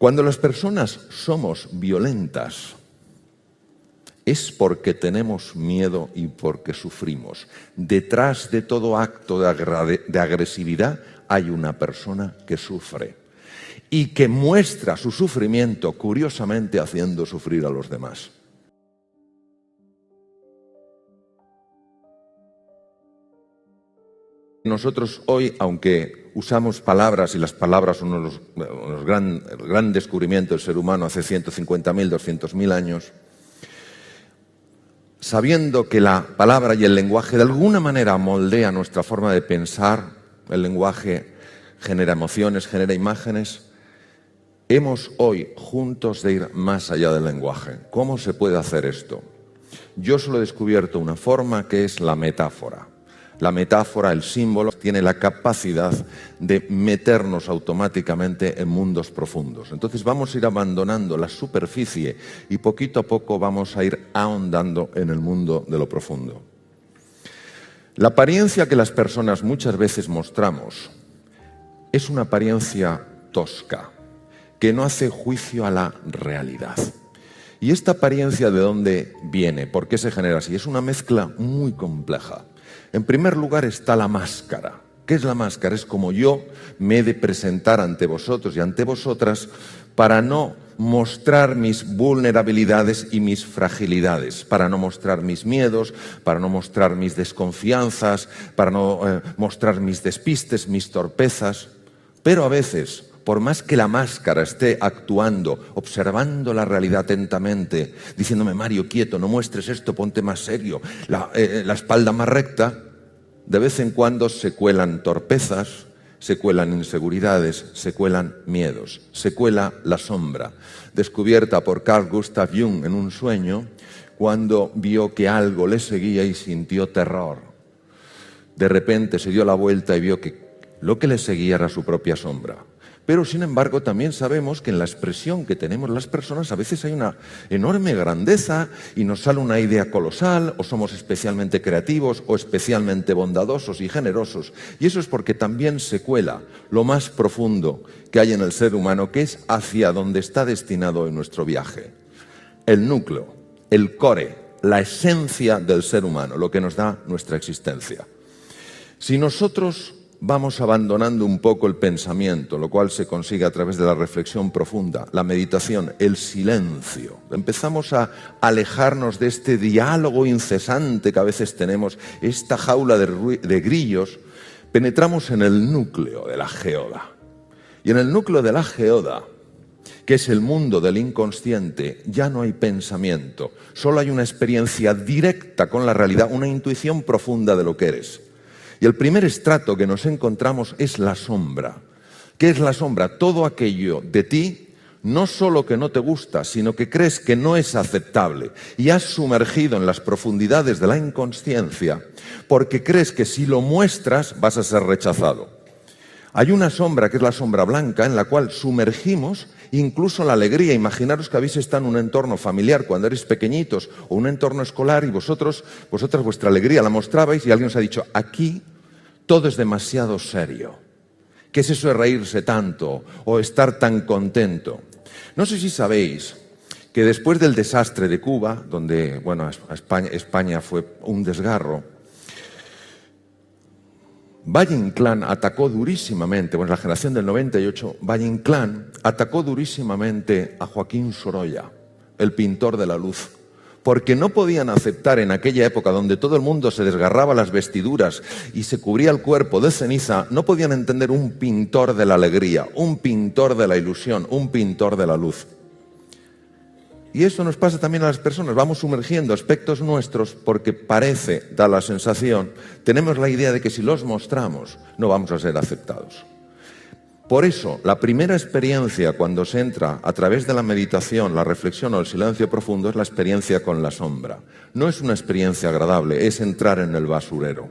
Cuando las personas somos violentas, es porque tenemos miedo y porque sufrimos. Detrás de todo acto de agresividad hay una persona que sufre y que muestra su sufrimiento, curiosamente, haciendo sufrir a los demás. Nosotros hoy, aunque usamos palabras, y las palabras son uno de los gran descubrimiento del ser humano hace 150.000, 200.000 años, sabiendo que la palabra y el lenguaje de alguna manera moldea nuestra forma de pensar, el lenguaje genera emociones, genera imágenes, hemos hoy juntos de ir más allá del lenguaje. ¿Cómo se puede hacer esto? Yo solo he descubierto una forma que es la metáfora. La metáfora, el símbolo, tiene la capacidad de meternos automáticamente en mundos profundos. Entonces vamos a ir abandonando la superficie y poquito a poco vamos a ir ahondando en el mundo de lo profundo. La apariencia que las personas muchas veces mostramos es una apariencia tosca, que no hace juicio a la realidad. ¿Y esta apariencia de dónde viene? ¿Por qué se genera así? Es una mezcla muy compleja. En primer lugar está la máscara. ¿Qué es la máscara? Es como yo me he de presentar ante vosotros y ante vosotras para no mostrar mis vulnerabilidades y mis fragilidades, para no mostrar mis miedos, para no mostrar mis desconfianzas, para no mostrar mis despistes, mis torpezas. Pero a veces, por más que la máscara esté actuando, observando la realidad atentamente, diciéndome, Mario, quieto, no muestres esto, ponte más serio, la espalda más recta, de vez en cuando se cuelan torpezas, se cuelan inseguridades, se cuelan miedos, se cuela la sombra, descubierta por Carl Gustav Jung en un sueño, cuando vio que algo le seguía y sintió terror. De repente se dio la vuelta y vio que lo que le seguía era su propia sombra. Pero, sin embargo, también sabemos que en la expresión que tenemos las personas a veces hay una enorme grandeza y nos sale una idea colosal, o somos especialmente creativos o especialmente bondadosos y generosos. Y eso es porque también se cuela lo más profundo que hay en el ser humano, que es hacia donde está destinado en nuestro viaje. El núcleo, el core, la esencia del ser humano, lo que nos da nuestra existencia. Si nosotros vamos abandonando un poco el pensamiento, lo cual se consigue a través de la reflexión profunda, la meditación, el silencio. Empezamos a alejarnos de este diálogo incesante que a veces tenemos, esta jaula de grillos, penetramos en el núcleo de la geoda. Y en el núcleo de la geoda, que es el mundo del inconsciente, ya no hay pensamiento, solo hay una experiencia directa con la realidad, una intuición profunda de lo que eres. Y el primer estrato que nos encontramos es la sombra. ¿Qué es la sombra? Todo aquello de ti, no solo que no te gusta, sino que crees que no es aceptable y has sumergido en las profundidades de la inconsciencia porque crees que si lo muestras vas a ser rechazado. Hay una sombra que es la sombra blanca en la cual sumergimos incluso la alegría. Imaginaros que habéis estado en un entorno familiar cuando erais pequeñitos o un entorno escolar y vosotras vuestra alegría la mostrabais y alguien os ha dicho, aquí todo es demasiado serio. ¿Qué es eso de reírse tanto o estar tan contento? No sé si sabéis que después del desastre de Cuba, donde España fue un desgarro, Valle Inclán atacó durísimamente, la generación del 98, Valle Inclán atacó durísimamente a Joaquín Sorolla, el pintor de la luz, porque no podían aceptar en aquella época donde todo el mundo se desgarraba las vestiduras y se cubría el cuerpo de ceniza, no podían entender un pintor de la alegría, un pintor de la ilusión, un pintor de la luz. Y eso nos pasa también a las personas, vamos sumergiendo aspectos nuestros porque parece, da la sensación, tenemos la idea de que si los mostramos no vamos a ser aceptados. Por eso, la primera experiencia cuando se entra a través de la meditación, la reflexión o el silencio profundo es la experiencia con la sombra. No es una experiencia agradable, es entrar en el basurero.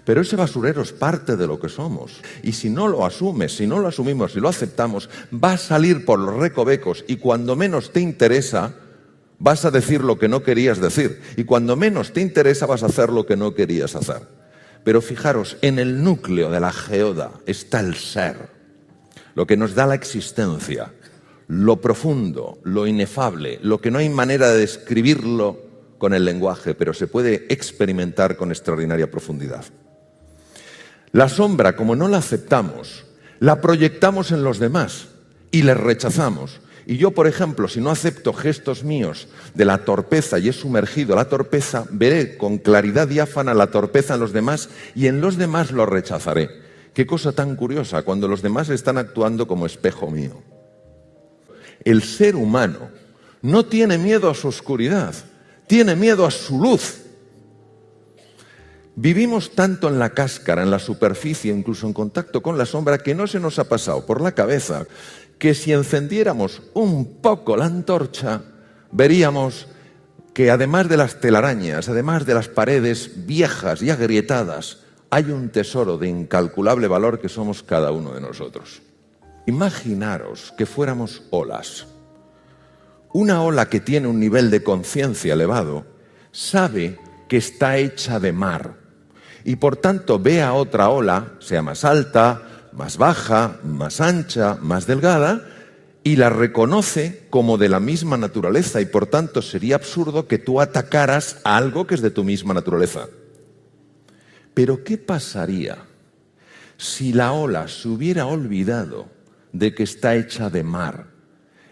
Pero ese basurero es parte de lo que somos. Y si no lo asumes, si no lo asumimos, si lo aceptamos, va a salir por los recovecos y cuando menos te interesa, vas a decir lo que no querías decir. Y cuando menos te interesa, vas a hacer lo que no querías hacer. Pero fijaros, en el núcleo de la geoda está el ser, lo que nos da la existencia, lo profundo, lo inefable, lo que no hay manera de describirlo con el lenguaje, pero se puede experimentar con extraordinaria profundidad. La sombra, como no la aceptamos, la proyectamos en los demás y les rechazamos. Y yo, por ejemplo, si no acepto gestos míos de la torpeza y he sumergido la torpeza, veré con claridad diáfana la torpeza en los demás y en los demás lo rechazaré. Qué cosa tan curiosa, cuando los demás están actuando como espejo mío. El ser humano no tiene miedo a su oscuridad, tiene miedo a su luz. Vivimos tanto en la cáscara, en la superficie, incluso en contacto con la sombra, que no se nos ha pasado por la cabeza que si encendiéramos un poco la antorcha, veríamos que además de las telarañas, además de las paredes viejas y agrietadas, hay un tesoro de incalculable valor que somos cada uno de nosotros. Imaginaros que fuéramos olas. Una ola que tiene un nivel de conciencia elevado sabe que está hecha de mar y por tanto ve a otra ola, sea más alta, más baja, más ancha, más delgada, y la reconoce como de la misma naturaleza y por tanto sería absurdo que tú atacaras a algo que es de tu misma naturaleza. Pero ¿qué pasaría si la ola se hubiera olvidado de que está hecha de mar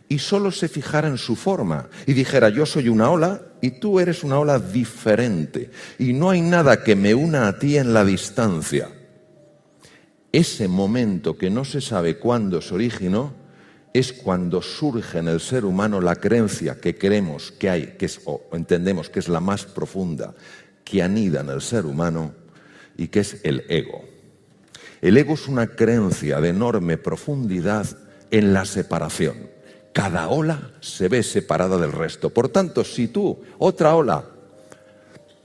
y solo se fijara en su forma y dijera: yo soy una ola y tú eres una ola diferente y no hay nada que me una a ti en la distancia? Ese momento que no se sabe cuándo se originó es cuando surge en el ser humano la creencia que creemos que hay, o entendemos que es la más profunda, que anida en el ser humano, y que es el ego. El ego es una creencia de enorme profundidad en la separación. Cada ola se ve separada del resto. Por tanto, si tú, otra ola,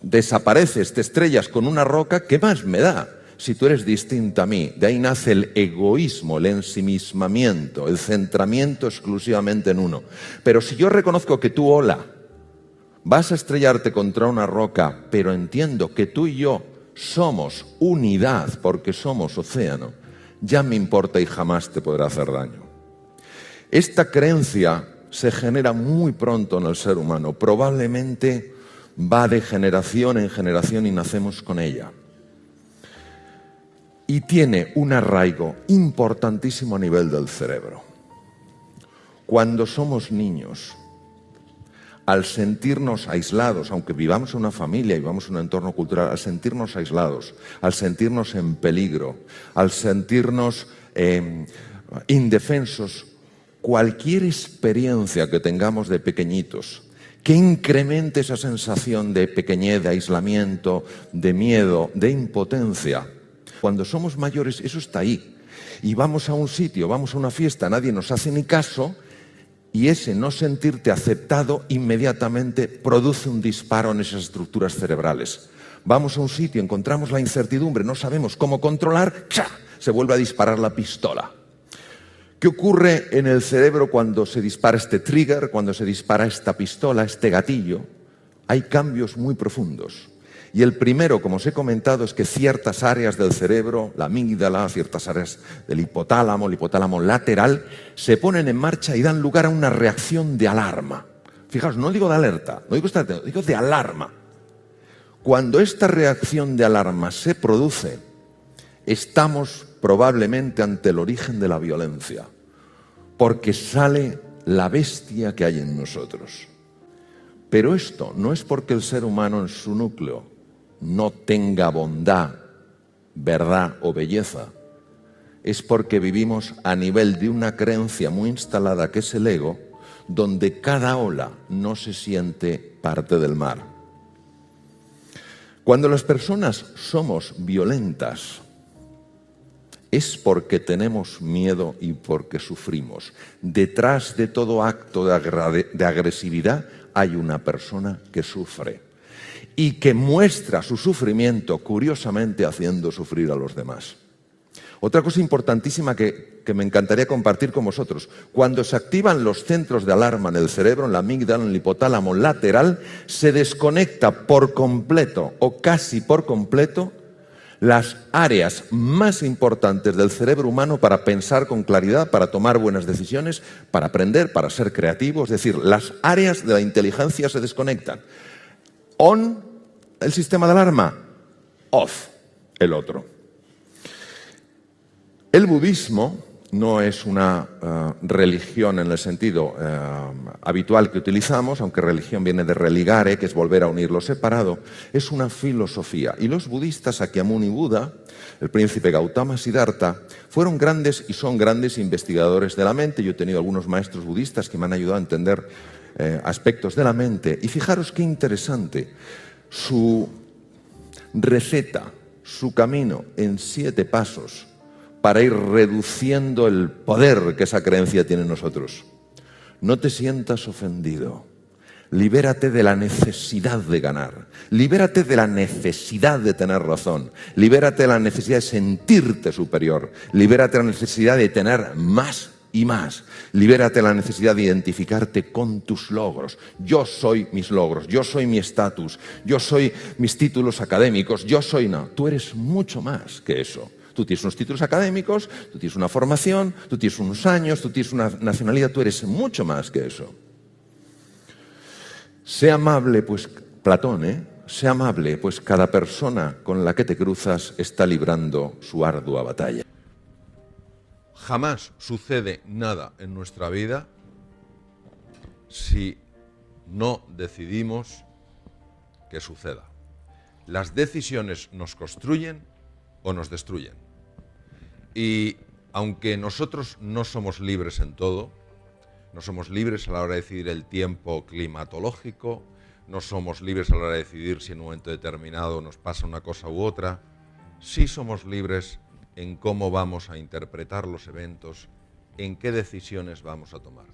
desapareces, te estrellas con una roca, ¿qué más me da si tú eres distinta a mí? De ahí nace el egoísmo, el ensimismamiento, el centramiento exclusivamente en uno. Pero si yo reconozco que tú, ola, vas a estrellarte contra una roca, pero entiendo que tú y yo somos unidad porque somos océano, ya me importa y jamás te podrá hacer daño. Esta creencia se genera muy pronto en el ser humano, probablemente va de generación en generación y nacemos con ella. Y tiene un arraigo importantísimo a nivel del cerebro. Cuando somos niños, al sentirnos aislados, aunque vivamos en una familia y vivamos en un entorno cultural, al sentirnos aislados, al sentirnos en peligro, al sentirnos indefensos, cualquier experiencia que tengamos de pequeñitos que incremente esa sensación de pequeñez, de aislamiento, de miedo, de impotencia, cuando somos mayores eso está ahí. Y vamos a un sitio, vamos a una fiesta, nadie nos hace ni caso, y ese no sentirte aceptado inmediatamente produce un disparo en esas estructuras cerebrales. Vamos a un sitio, encontramos la incertidumbre, no sabemos cómo controlar, ¡cha!, se vuelve a disparar la pistola. ¿Qué ocurre en el cerebro cuando se dispara este trigger, cuando se dispara esta pistola, este gatillo? Hay cambios muy profundos. Y el primero, como os he comentado, es que ciertas áreas del cerebro, la amígdala, ciertas áreas del hipotálamo, el hipotálamo lateral, se ponen en marcha y dan lugar a una reacción de alarma. Fijaos, no digo de alerta, no digo estrategia, digo de alarma. Cuando esta reacción de alarma se produce, estamos probablemente ante el origen de la violencia, porque sale la bestia que hay en nosotros. Pero esto no es porque el ser humano en su núcleo no tenga bondad, verdad o belleza. Es porque vivimos a nivel de una creencia muy instalada que es el ego, donde cada ola no se siente parte del mar. Cuando las personas somos violentas, es porque tenemos miedo y porque sufrimos. Detrás de todo acto de agresividad hay una persona que sufre y que muestra su sufrimiento, curiosamente, haciendo sufrir a los demás. Otra cosa importantísima que me encantaría compartir con vosotros: cuando se activan los centros de alarma en el cerebro, en la amígdala, en el hipotálamo lateral, se desconecta por completo o casi por completo las áreas más importantes del cerebro humano para pensar con claridad, para tomar buenas decisiones, para aprender, para ser creativo. Es decir, las áreas de la inteligencia se desconectan. On, el sistema de alarma. Off, el otro. El budismo no es una religión en el sentido habitual que utilizamos, aunque religión viene de religare, que es volver a unir lo separado. Es una filosofía. Y los budistas, Sakyamuni Buda, el príncipe Gautama Siddhartha, fueron grandes y son grandes investigadores de la mente. Yo he tenido algunos maestros budistas que me han ayudado a entender aspectos de la mente. Y fijaros qué interesante. Su receta, su camino en 7 pasos para ir reduciendo el poder que esa creencia tiene en nosotros. No te sientas ofendido. Libérate de la necesidad de ganar. Libérate de la necesidad de tener razón. Libérate de la necesidad de sentirte superior. Libérate de la necesidad de tener más y más. Libérate de la necesidad de identificarte con tus logros. Yo soy mis logros, yo soy mi estatus, yo soy mis títulos académicos, yo soy... No, tú eres mucho más que eso. Tú tienes unos títulos académicos, tú tienes una formación, tú tienes unos años, tú tienes una nacionalidad, tú eres mucho más que eso. Sé amable, pues, Platón, sé amable, pues cada persona con la que te cruzas está librando su ardua batalla. Jamás sucede nada en nuestra vida si no decidimos que suceda. Las decisiones nos construyen o nos destruyen. Y aunque nosotros no somos libres en todo, no somos libres a la hora de decidir el tiempo climatológico, no somos libres a la hora de decidir si en un momento determinado nos pasa una cosa u otra, sí somos libres en cómo vamos a interpretar los eventos, en qué decisiones vamos a tomar.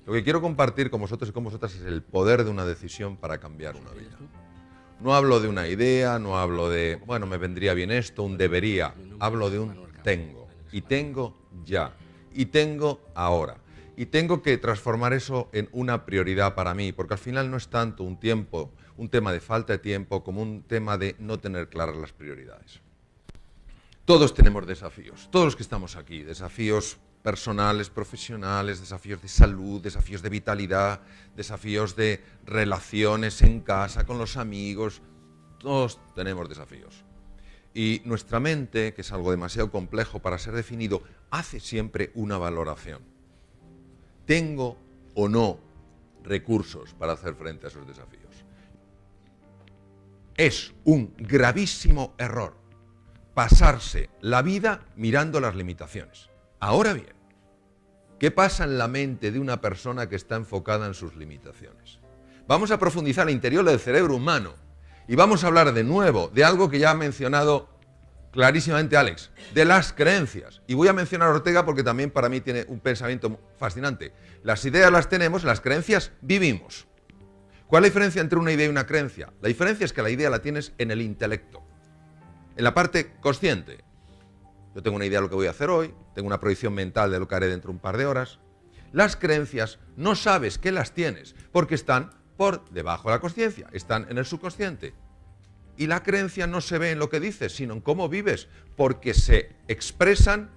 Lo que quiero compartir con vosotros y con vosotras es el poder de una decisión para cambiar una vida. No hablo de una idea, no hablo de, bueno, me vendría bien esto, un debería. Hablo de un tengo. Y tengo ya. Y tengo ahora. Y tengo que transformar eso en una prioridad para mí, porque al final no es tanto un tema de falta de tiempo, como un tema de no tener claras las prioridades. Todos tenemos desafíos, todos los que estamos aquí, desafíos personales, profesionales, desafíos de salud, desafíos de vitalidad, desafíos de relaciones en casa, con los amigos, todos tenemos desafíos. Y nuestra mente, que es algo demasiado complejo para ser definido, hace siempre una valoración. ¿Tengo o no recursos para hacer frente a esos desafíos? Es un gravísimo error pasarse la vida mirando las limitaciones. Ahora bien, ¿qué pasa en la mente de una persona que está enfocada en sus limitaciones? Vamos a profundizar al interior del cerebro humano y vamos a hablar de nuevo de algo que ya ha mencionado clarísimamente Alex, de las creencias. Y voy a mencionar a Ortega porque también para mí tiene un pensamiento fascinante. Las ideas las tenemos, las creencias vivimos. ¿Cuál es la diferencia entre una idea y una creencia? La diferencia es que la idea la tienes en el intelecto, en la parte consciente. Yo tengo una idea de lo que voy a hacer hoy, tengo una proyección mental de lo que haré dentro de un par de horas. Las creencias no sabes que las tienes porque están por debajo de la consciencia, están en el subconsciente. Y la creencia no se ve en lo que dices, sino en cómo vives, porque se expresan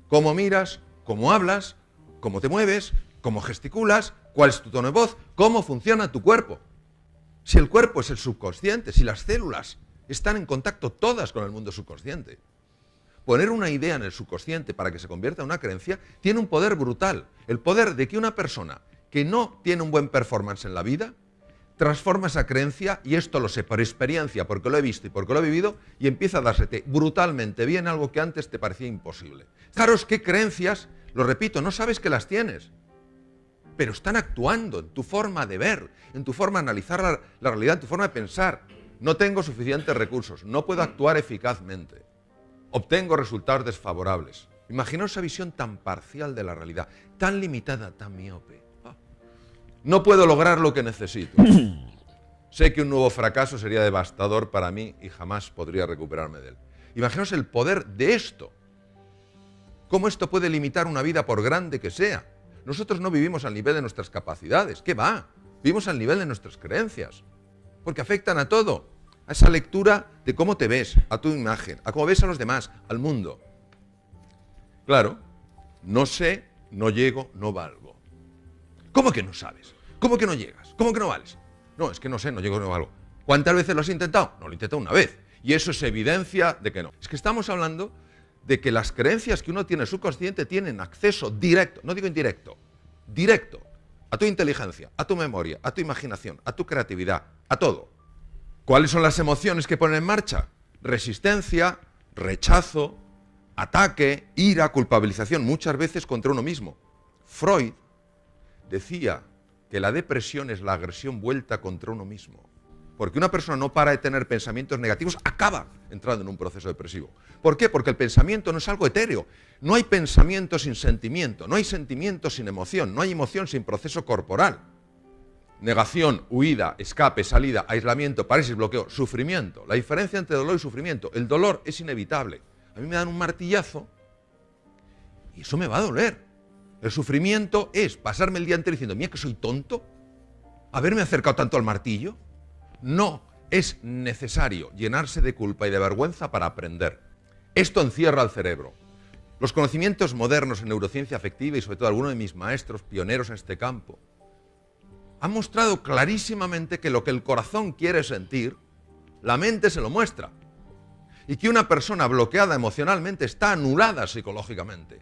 cómo miras, cómo hablas, cómo te mueves, cómo gesticulas, cuál es tu tono de voz, cómo funciona tu cuerpo. Si el cuerpo es el subconsciente, si las células están en contacto todas con el mundo subconsciente. Poner una idea en el subconsciente para que se convierta en una creencia tiene un poder brutal. El poder de que una persona que no tiene un buen performance en la vida transforma esa creencia, y esto lo sé por experiencia, porque lo he visto y porque lo he vivido, y empieza a dársete brutalmente bien algo que antes te parecía imposible. Fijaros qué creencias, lo repito, no sabes que las tienes, pero están actuando en tu forma de ver, en tu forma de analizar la realidad, en tu forma de pensar. No tengo suficientes recursos, no puedo actuar eficazmente, obtengo resultados desfavorables. Imaginaos esa visión tan parcial de la realidad, tan limitada, tan miope. No puedo lograr lo que necesito. Sé que un nuevo fracaso sería devastador para mí y jamás podría recuperarme de él. Imaginaos el poder de esto. ¿Cómo esto puede limitar una vida por grande que sea? Nosotros no vivimos al nivel de nuestras capacidades. ¿Qué va? Vivimos al nivel de nuestras creencias. Porque afectan a todo. a esa lectura de cómo te ves, a tu imagen, a cómo ves a los demás, al mundo. Claro, no sé, no llego, no valgo. ¿Cómo que no sabes? ¿Cómo que no llegas? ¿Cómo que no vales? No, es que no sé, no llego, no valgo. ¿Cuántas veces lo has intentado? No, lo he intentado una vez. Y eso es evidencia de que no. Es que estamos hablando de que las creencias que uno tiene en su subconsciente tienen acceso directo, no digo indirecto, directo, a tu inteligencia, a tu memoria, a tu imaginación, a tu creatividad, a todo. ¿Cuáles son las emociones que ponen en marcha? Resistencia, rechazo, ataque, ira, culpabilización, muchas veces contra uno mismo. Freud decía que la depresión es la agresión vuelta contra uno mismo. Porque una persona no para de tener pensamientos negativos, acaba entrando en un proceso depresivo. ¿Por qué? Porque el pensamiento no es algo etéreo. No hay pensamiento sin sentimiento, no hay sentimiento sin emoción, no hay emoción sin proceso corporal. Negación, huida, escape, salida, aislamiento, parálisis, bloqueo, sufrimiento. La diferencia entre dolor y sufrimiento. El dolor es inevitable. A mí me dan un martillazo y eso me va a doler. El sufrimiento es pasarme el día entero diciendo, mira que soy tonto, haberme acercado tanto al martillo. No es necesario llenarse de culpa y de vergüenza para aprender. Esto encierra al cerebro. Los conocimientos modernos en neurociencia afectiva y sobre todo algunos de mis maestros pioneros en este campo han mostrado clarísimamente que lo que el corazón quiere sentir, la mente se lo muestra. Y que una persona bloqueada emocionalmente está anulada psicológicamente.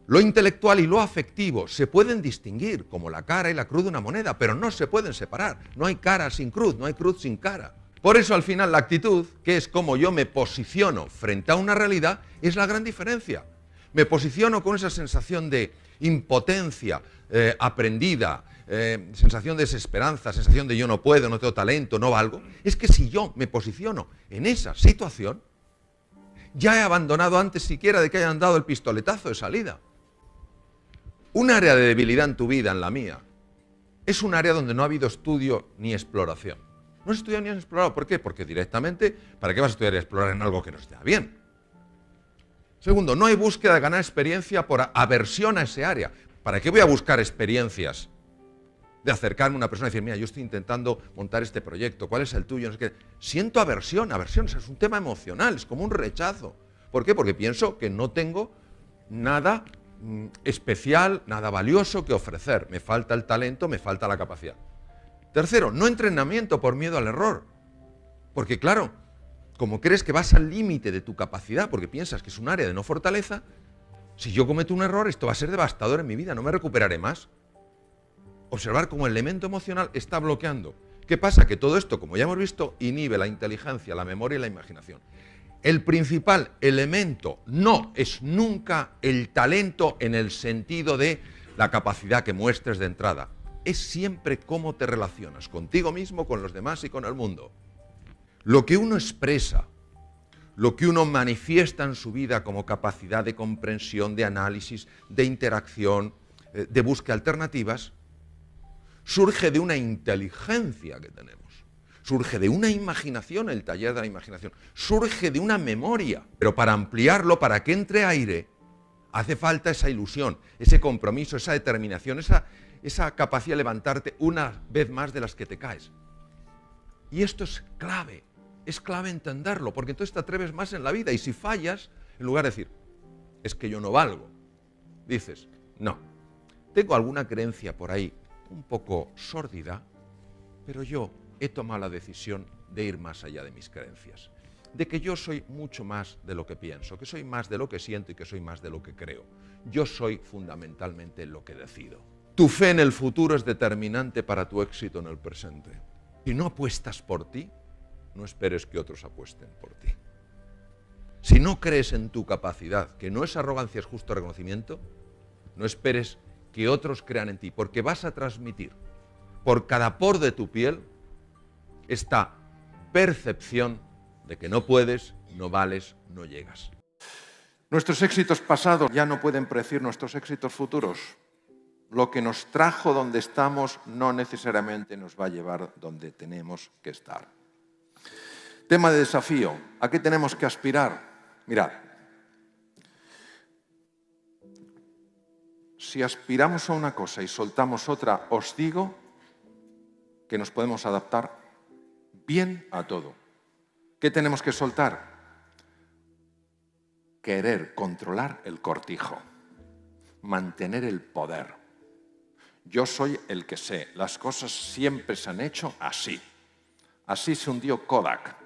Lo intelectual y lo afectivo se pueden distinguir como la cara y la cruz de una moneda, pero no se pueden separar. No hay cara sin cruz, no hay cruz sin cara. Por eso al final la actitud, que es como yo me posiciono frente a una realidad, es la gran diferencia. Me posiciono con esa sensación de impotencia aprendida, sensación de desesperanza, sensación de yo no puedo, no tengo talento, no valgo. Es que si yo me posiciono en esa situación, ya he abandonado antes siquiera de que hayan dado el pistoletazo de salida. Un área de debilidad en tu vida, en la mía, es un área donde no ha habido estudio ni exploración. No has estudiado ni has explorado. ¿Por qué? Porque directamente, ¿para qué vas a estudiar y explorar en algo que no esté bien? Segundo, no hay búsqueda de ganar experiencia por aversión a ese área. ¿Para qué voy a buscar experiencias de acercarme a una persona y decir, mira, yo estoy intentando montar este proyecto, ¿cuál es el tuyo? No sé qué. Siento aversión, es un tema emocional, es como un rechazo. ¿Por qué? Porque pienso que no tengo nada especial, nada valioso que ofrecer. Me falta el talento, me falta la capacidad. Tercero, no entrenamiento por miedo al error. Porque claro, como crees que vas al límite de tu capacidad, porque piensas que es un área de no fortaleza, si yo cometo un error, esto va a ser devastador en mi vida, no me recuperaré más. Observar cómo el elemento emocional está bloqueando. ¿Qué pasa? Que todo esto, como ya hemos visto, inhibe la inteligencia, la memoria y la imaginación. El principal elemento no es nunca el talento en el sentido de la capacidad que muestres de entrada. Es siempre cómo te relacionas contigo mismo, con los demás y con el mundo. Lo que uno expresa, lo que uno manifiesta en su vida como capacidad de comprensión, de análisis, de interacción, de búsqueda de alternativas, surge de una inteligencia que tenemos. Surge de una imaginación, el taller de la imaginación. Surge de una memoria. Pero para ampliarlo, para que entre aire, hace falta esa ilusión, ese compromiso, esa determinación, esa capacidad de levantarte una vez más de las que te caes. Y esto es clave entenderlo, porque entonces te atreves más en la vida. Y si fallas, en lugar de decir, es que yo no valgo, dices, no, tengo alguna creencia por ahí un poco sórdida, pero yo he tomado la decisión de ir más allá de mis creencias, de que yo soy mucho más de lo que pienso, que soy más de lo que siento y que soy más de lo que creo. Yo soy fundamentalmente lo que decido. Tu fe en el futuro es determinante para tu éxito en el presente. Si no apuestas por ti, no esperes que otros apuesten por ti. Si no crees en tu capacidad, que no es arrogancia, es justo reconocimiento, no esperes que otros crean en ti, porque vas a transmitir por cada poro de tu piel esta percepción de que no puedes, no vales, no llegas. Nuestros éxitos pasados ya no pueden predecir nuestros éxitos futuros. Lo que nos trajo donde estamos no necesariamente nos va a llevar donde tenemos que estar. Tema de desafío. ¿A qué tenemos que aspirar? Mirad, si aspiramos a una cosa y soltamos otra, os digo que nos podemos adaptar bien a todo. ¿Qué tenemos que soltar? Querer controlar el cortijo, mantener el poder. Yo soy el que sé, las cosas siempre se han hecho así. Así se hundió Kodak.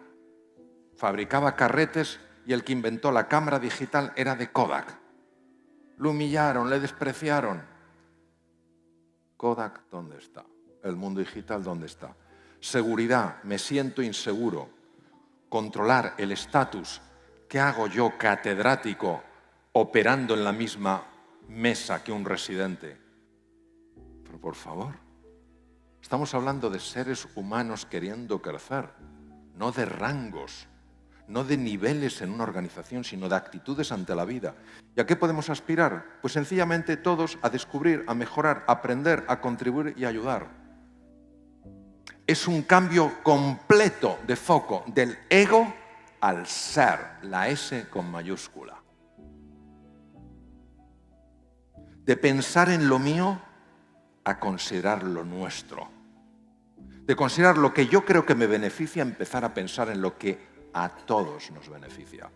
Fabricaba carretes y el que inventó la cámara digital era de Kodak. Lo humillaron, le despreciaron. Kodak, ¿dónde está? El mundo digital, ¿dónde está? Seguridad, me siento inseguro. Controlar el estatus. ¿Qué hago yo, catedrático, operando en la misma mesa que un residente? Pero por favor, estamos hablando de seres humanos queriendo crecer, no de rangos, no de niveles en una organización, sino de actitudes ante la vida. ¿Y a qué podemos aspirar? Pues sencillamente todos a descubrir, a mejorar, a aprender, a contribuir y a ayudar. Es un cambio completo de foco del ego al ser, la S con mayúscula. De pensar en lo mío a considerar lo nuestro. De considerar lo que yo creo que me beneficia, empezar a pensar en lo que a todos nos beneficia.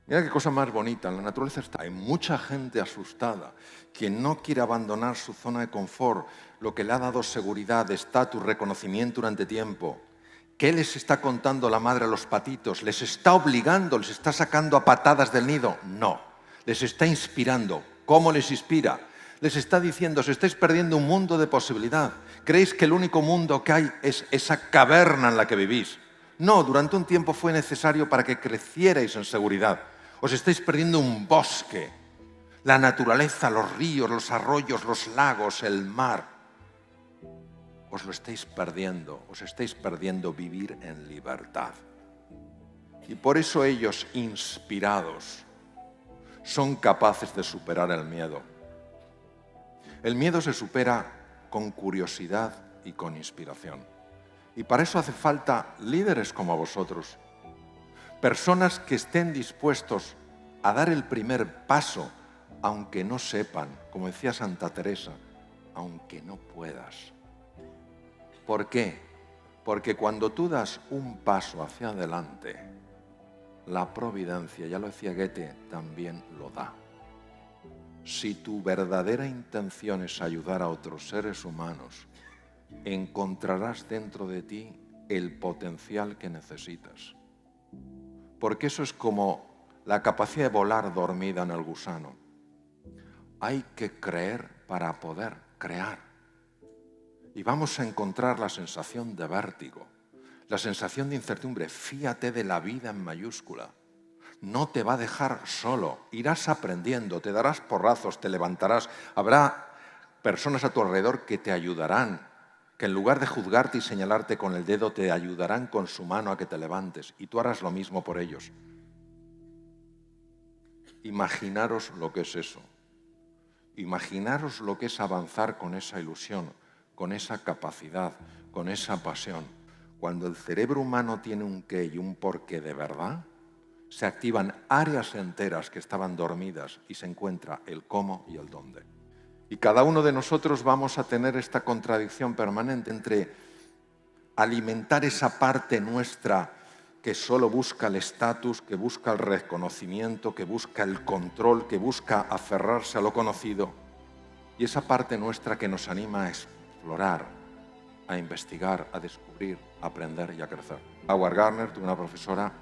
Mira qué cosa más bonita, en la naturaleza está. Hay mucha gente asustada, quien no quiere abandonar su zona de confort, lo que le ha dado seguridad, estatus, reconocimiento durante tiempo. ¿Qué les está contando la madre a los patitos? ¿Les está obligando, les está sacando a patadas del nido? No, les está inspirando. ¿Cómo les inspira? Les está diciendo, os estáis perdiendo un mundo de posibilidad. ¿Creéis que el único mundo que hay es esa caverna en la que vivís? No, durante un tiempo fue necesario para que crecierais en seguridad. Os estáis perdiendo un bosque, la naturaleza, los ríos, los arroyos, los lagos, el mar. Os lo estáis perdiendo vivir en libertad. Y por eso ellos, inspirados, son capaces de superar el miedo. El miedo se supera con curiosidad y con inspiración. Y para eso hace falta líderes como vosotros. Personas que estén dispuestos a dar el primer paso, aunque no sepan, como decía Santa Teresa, aunque no puedas. ¿Por qué? Porque cuando tú das un paso hacia adelante, la providencia, ya lo decía Goethe, también lo da. Si tu verdadera intención es ayudar a otros seres humanos, encontrarás dentro de ti el potencial que necesitas. Porque eso es como la capacidad de volar dormida en el gusano. Hay que creer para poder crear. Y vamos a encontrar la sensación de vértigo, la sensación de incertidumbre. Fíate de la vida en mayúscula. No te va a dejar solo. Irás aprendiendo, te darás porrazos, te levantarás. Habrá personas a tu alrededor que te ayudarán, que en lugar de juzgarte y señalarte con el dedo, te ayudarán con su mano a que te levantes. Y tú harás lo mismo por ellos. Imaginaros lo que es eso. Imaginaros lo que es avanzar con esa ilusión, con esa capacidad, con esa pasión. Cuando el cerebro humano tiene un qué y un porqué de verdad, se activan áreas enteras que estaban dormidas y se encuentra el cómo y el dónde. Y cada uno de nosotros vamos a tener esta contradicción permanente entre alimentar esa parte nuestra que solo busca el estatus, que busca el reconocimiento, que busca el control, que busca aferrarse a lo conocido, y esa parte nuestra que nos anima a explorar, a investigar, a descubrir, a aprender y a crecer. Howard Gardner, tuve una profesora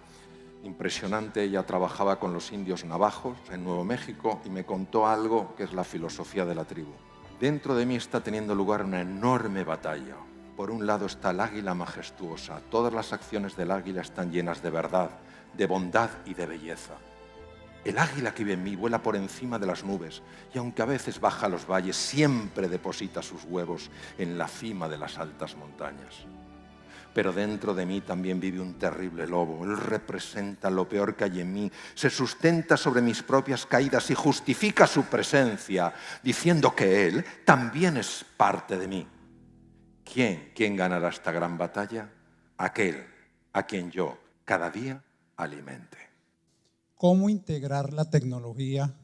impresionante, ella trabajaba con los indios navajos en Nuevo México y me contó algo que es la filosofía de la tribu. Dentro de mí está teniendo lugar una enorme batalla. Por un lado está el águila majestuosa. Todas las acciones del águila están llenas de verdad, de bondad y de belleza. El águila que vive en mí vuela por encima de las nubes y aunque a veces baja a los valles, siempre deposita sus huevos en la cima de las altas montañas. Pero dentro de mí también vive un terrible lobo. Él representa lo peor que hay en mí. Se sustenta sobre mis propias caídas y justifica su presencia, diciendo que él también es parte de mí. ¿Quién ganará esta gran batalla? Aquel a quien yo cada día alimente. ¿Cómo integrar la tecnología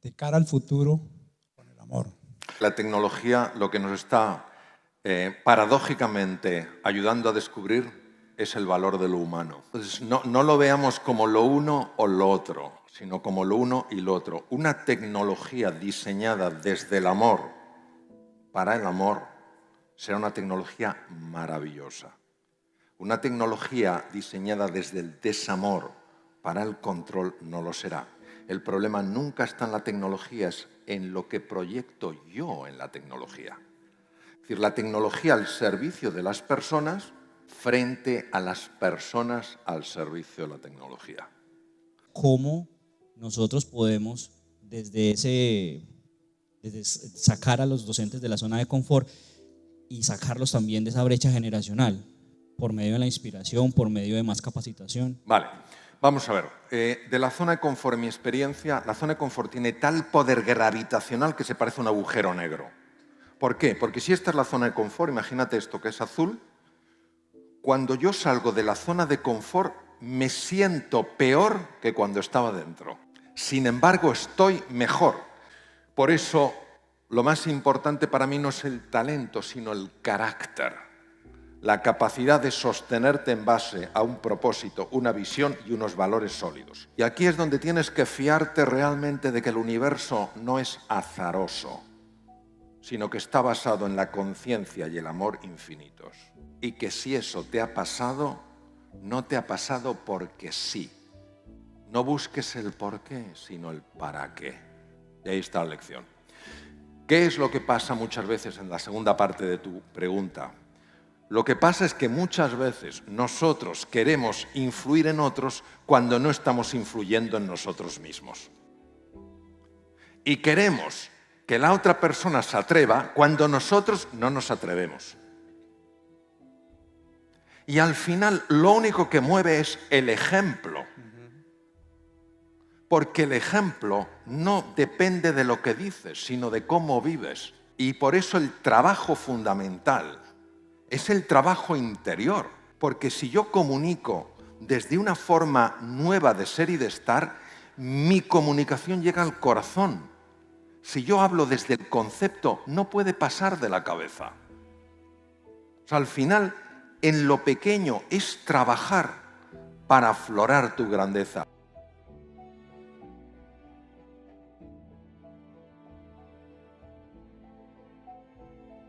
de cara al futuro con el amor? La tecnología lo que nos está paradójicamente, ayudando a descubrir, es el valor de lo humano. Entonces, no lo veamos como lo uno o lo otro, sino como lo uno y lo otro. Una tecnología diseñada desde el amor, para el amor, será una tecnología maravillosa. Una tecnología diseñada desde el desamor, para el control, no lo será. El problema nunca está en la tecnología, es en lo que proyecto yo en la tecnología. Es decir, la tecnología al servicio de las personas frente a las personas al servicio de la tecnología. ¿Cómo nosotros podemos desde sacar a los docentes de la zona de confort y sacarlos también de esa brecha generacional por medio de la inspiración, por medio de más capacitación? Vale, vamos a ver. De la zona de confort, en mi experiencia, la zona de confort tiene tal poder gravitacional que se parece a un agujero negro. ¿Por qué? Porque si esta es la zona de confort, imagínate esto que es azul, cuando yo salgo de la zona de confort me siento peor que cuando estaba dentro. Sin embargo, estoy mejor. Por eso, lo más importante para mí no es el talento, sino el carácter. La capacidad de sostenerte en base a un propósito, una visión y unos valores sólidos. Y aquí es donde tienes que fiarte realmente de que el universo no es azaroso, sino que está basado en la conciencia y el amor infinitos. Y que si eso te ha pasado, no te ha pasado porque sí. No busques el por qué, sino el para qué. Y ahí está la lección. ¿Qué es lo que pasa muchas veces en la segunda parte de tu pregunta? Lo que pasa es que muchas veces nosotros queremos influir en otros cuando no estamos influyendo en nosotros mismos. Y queremos que la otra persona se atreva cuando nosotros no nos atrevemos. Y al final lo único que mueve es el ejemplo. Porque el ejemplo no depende de lo que dices, sino de cómo vives. Y por eso el trabajo fundamental es el trabajo interior. Porque si yo comunico desde una forma nueva de ser y de estar, mi comunicación llega al corazón. Si yo hablo desde el concepto, no puede pasar de la cabeza. O sea, al final, en lo pequeño es trabajar para aflorar tu grandeza.